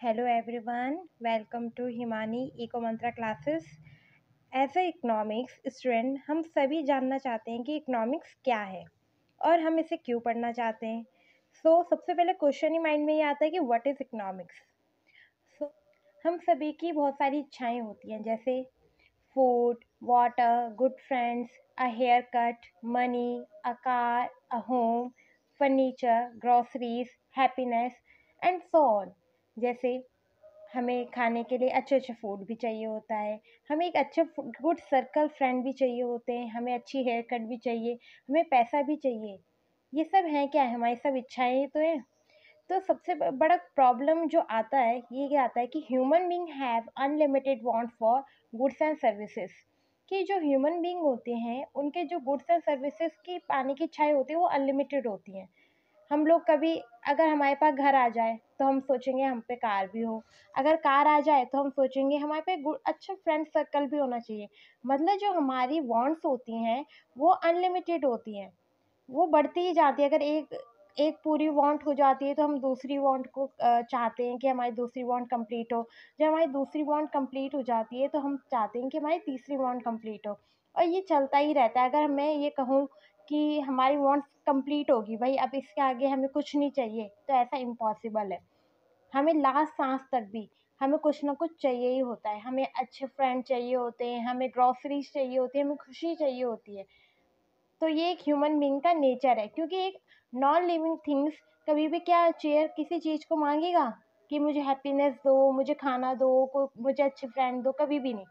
Hello everyone, welcome to Himani Eco Mantra classes. As a economics student हम सभी जानना चाहते हैं कि इकोनॉमिक्स क्या है और हम इसे क्यों पढ़ना चाहते हैं। सबसे पहले क्वेश्चन ही माइंड में ये आता है कि व्हाट इज़ इकोनॉमिक्स। सो हम सभी की बहुत सारी इच्छाएं होती हैं, जैसे food, water, good friends, a haircut, money, a car, a home, furniture, groceries, happiness and so on. जैसे हमें खाने के लिए अच्छे अच्छे फूड भी चाहिए होता है, हमें एक अच्छे गुड सर्कल फ्रेंड भी चाहिए होते हैं, हमें अच्छी हेयर कट भी चाहिए, हमें पैसा भी चाहिए। ये सब हैं क्या है, हमारी सब इच्छाएं ही तो हैं। तो सबसे बड़ा प्रॉब्लम जो आता है ये क्या आता है कि human being have unlimited want for goods and services. कि जो ह्यूमन बीइंग होते हैं उनके जो गुड्स एंड सर्विसेज की पाने की इच्छाएं होती है वो अनलिमिटेड होती हैं। हम लोग कभी अगर हमारे पास घर आ जाए तो हम सोचेंगे हम पे कार भी हो, अगर कार आ जाए तो हम सोचेंगे हमारे पे अच्छा फ्रेंड सर्कल भी होना चाहिए। मतलब जो हमारी वांट्स होती हैं वो अनलिमिटेड होती हैं, वो बढ़ती ही जाती है। अगर एक एक पूरी वांट हो जाती है तो हम दूसरी वांट को चाहते हैं कि हमारी दूसरी वांट कंप्लीट हो। जब हमारी दूसरी वांट कंप्लीट हो जाती है तो हम चाहते हैं कि हमारी तीसरी वांट कंप्लीट हो, और ये चलता ही रहता है। अगर मैं ये कहूँ कि हमारी वांट्स कंप्लीट होगी भाई, अब इसके आगे हमें कुछ नहीं चाहिए, तो ऐसा इम्पॉसिबल है। हमें लास्ट सांस तक भी हमें कुछ ना कुछ चाहिए ही होता है। हमें अच्छे फ्रेंड चाहिए होते हैं, हमें ग्रॉसरीज चाहिए होती है, हमें खुशी चाहिए होती है। तो ये एक ह्यूमन बीइंग का नेचर है, क्योंकि एक नॉन लिविंग थिंग्स कभी भी क्या चेयर किसी चीज़ को मांगेगा कि मुझे हैप्पीनेस दो, मुझे खाना दो, मुझे अच्छे फ्रेंड दो, कभी भी नहीं।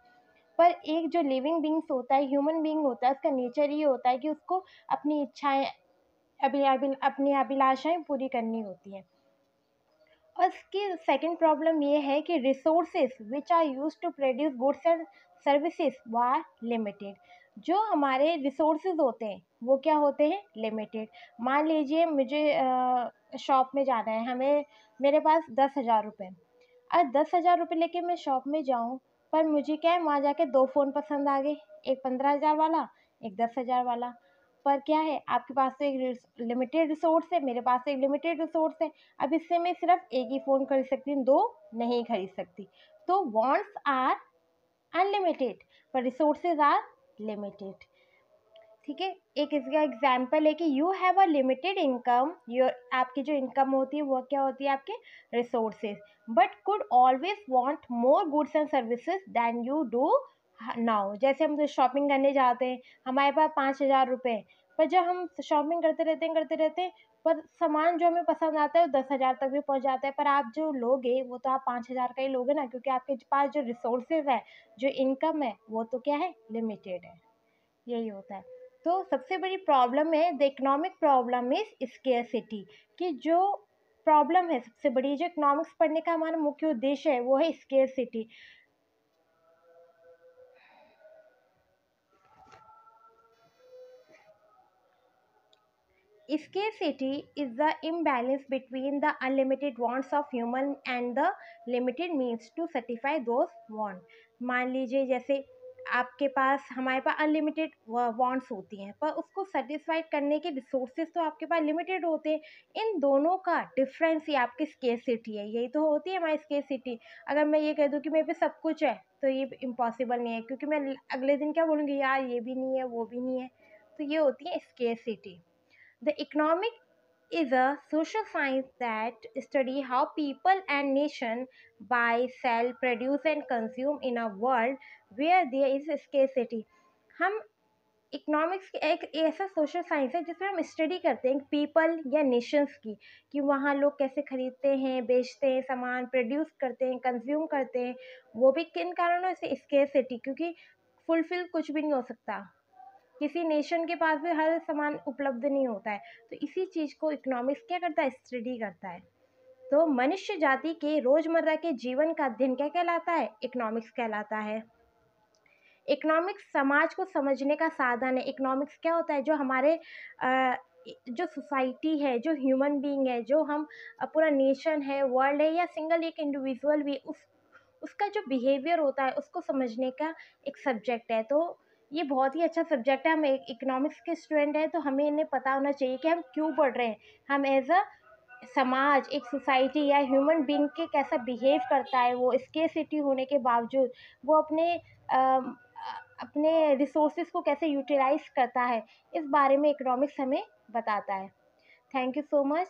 पर एक जो लिविंग बींग्स होता है, ह्यूमन बीइंग होता है, उसका नेचर ये होता है कि उसको अपनी इच्छाएं अपनी अभिलाषाएं पूरी करनी होती हैं। और इसकी सेकंड प्रॉब्लम ये है कि resources which are use to produce goods and services are limited. जो हमारे रिसोर्सेज होते हैं वो क्या होते हैं, लिमिटेड। मान लीजिए मुझे शॉप में जाना है, हमें मेरे पास 10,000 रुपये। अब 10,000 रुपये लेके मैं शॉप में जाऊँ, पर मुझे क्या है वहाँ जाके दो फ़ोन पसंद आ गए, एक 15,000 वाला, एक 10,000 वाला। पर क्या है, आपके पास तो एक लिमिटेड रिसोर्स है, मेरे पास तो एक लिमिटेड रिसोर्स है। अब इससे मैं सिर्फ एक ही फ़ोन खरीद सकती हूँ, दो नहीं खरीद सकती। तो वांट्स आर अनलिमिटेड पर रिसोर्सेज आर लिमिटेड। ठीक है, एक इसका एग्जाम्पल है कि you have a limited income, your आपकी जो इनकम होती है वो क्या होती है, आपके resources, but could always want more goods and services than you do now. जैसे हम जो शॉपिंग करने जाते हैं, हमारे पास 5,000 रुपये, पर जब हम शॉपिंग करते रहते हैं पर सामान जो हमें पसंद आता है वो 10,000 तक भी पहुंच जाता है। पर आप जो लोगे वो तो आप 5,000 का ही लोगे ना, क्योंकि आपके पास जो रिसोर्सेज है, जो इनकम है, वो तो क्या है, लिमिटेड है। यही होता है। तो सबसे बड़ी प्रॉब्लम है, the economic problem is scarcity. कि जो प्रॉब्लम है सबसे बड़ी, जो इकोनॉमिक्स पढ़ने का हमारा मुख्य उद्देश्य है, वो है scarcity. Scarcity is the imbalance between the unlimited wants of human and the limited means to satisfy those wants. मान लीजिए जैसे आपके पास, हमारे पास अनलिमिटेड वांट्स होती हैं, पर उसको सेटिस्फाई करने के रिसोर्सेज तो आपके पास लिमिटेड होते हैं। इन दोनों का डिफरेंस ही आपकी स्केर्सिटी है। यही तो होती है हमारी स्केर्सिटी। अगर मैं ये कह दूँ कि मेरे पे सब कुछ है तो ये इम्पॉसिबल नहीं है, क्योंकि मैं अगले दिन क्या बोलूँगी, यार ये भी नहीं है, वो भी नहीं है। तो ये होती है scarcity. The economic is a social science that study how people and nation buy, sell, produce and consume in a world where there is scarcity. हम इकोनॉमिक्स एक ऐसा सोशल साइंस है जिसमें हम स्टडी करते हैं पीपल या नेशंस की, कि वहाँ लोग कैसे खरीदते हैं, बेचते हैं, सामान प्रोड्यूस करते हैं, कंज्यूम करते हैं। वो भी किन कारणों से, स्केर्सिटी, क्योंकि फुलफिल कुछ भी नहीं हो सकता, किसी नेशन के पास भी हर सामान उपलब्ध नहीं होता है। तो इसी चीज़ को इकोनॉमिक्स क्या करता है, स्टडी करता है। तो मनुष्य जाति के रोजमर्रा के जीवन का अध्ययन क्या कहलाता है, इकोनॉमिक्स कहलाता है। इकोनॉमिक्स समाज को समझने का साधन है। इकोनॉमिक्स क्या होता है, जो हमारे जो सोसाइटी है, जो ह्यूमन बीइंग है, जो हम पूरा नेशन है, वर्ल्ड है, या सिंगल एक इंडिविजुअल भी, उसका जो बिहेवियर होता है उसको समझने का एक सब्जेक्ट है। तो ये बहुत ही अच्छा सब्जेक्ट है। हम एक इकोनॉमिक्स के स्टूडेंट हैं तो हमें इन्हें पता होना चाहिए कि हम क्यों पढ़ रहे हैं। हम एज अ समाज, एक सोसाइटी या ह्यूमन बीइंग के कैसा बिहेव करता है, वो स्केर्सिटी होने के बावजूद वो अपने रिसोर्सेज को कैसे यूटिलाइज करता है, इस बारे में इकोनॉमिक्स हमें बताता है। Thank you so much.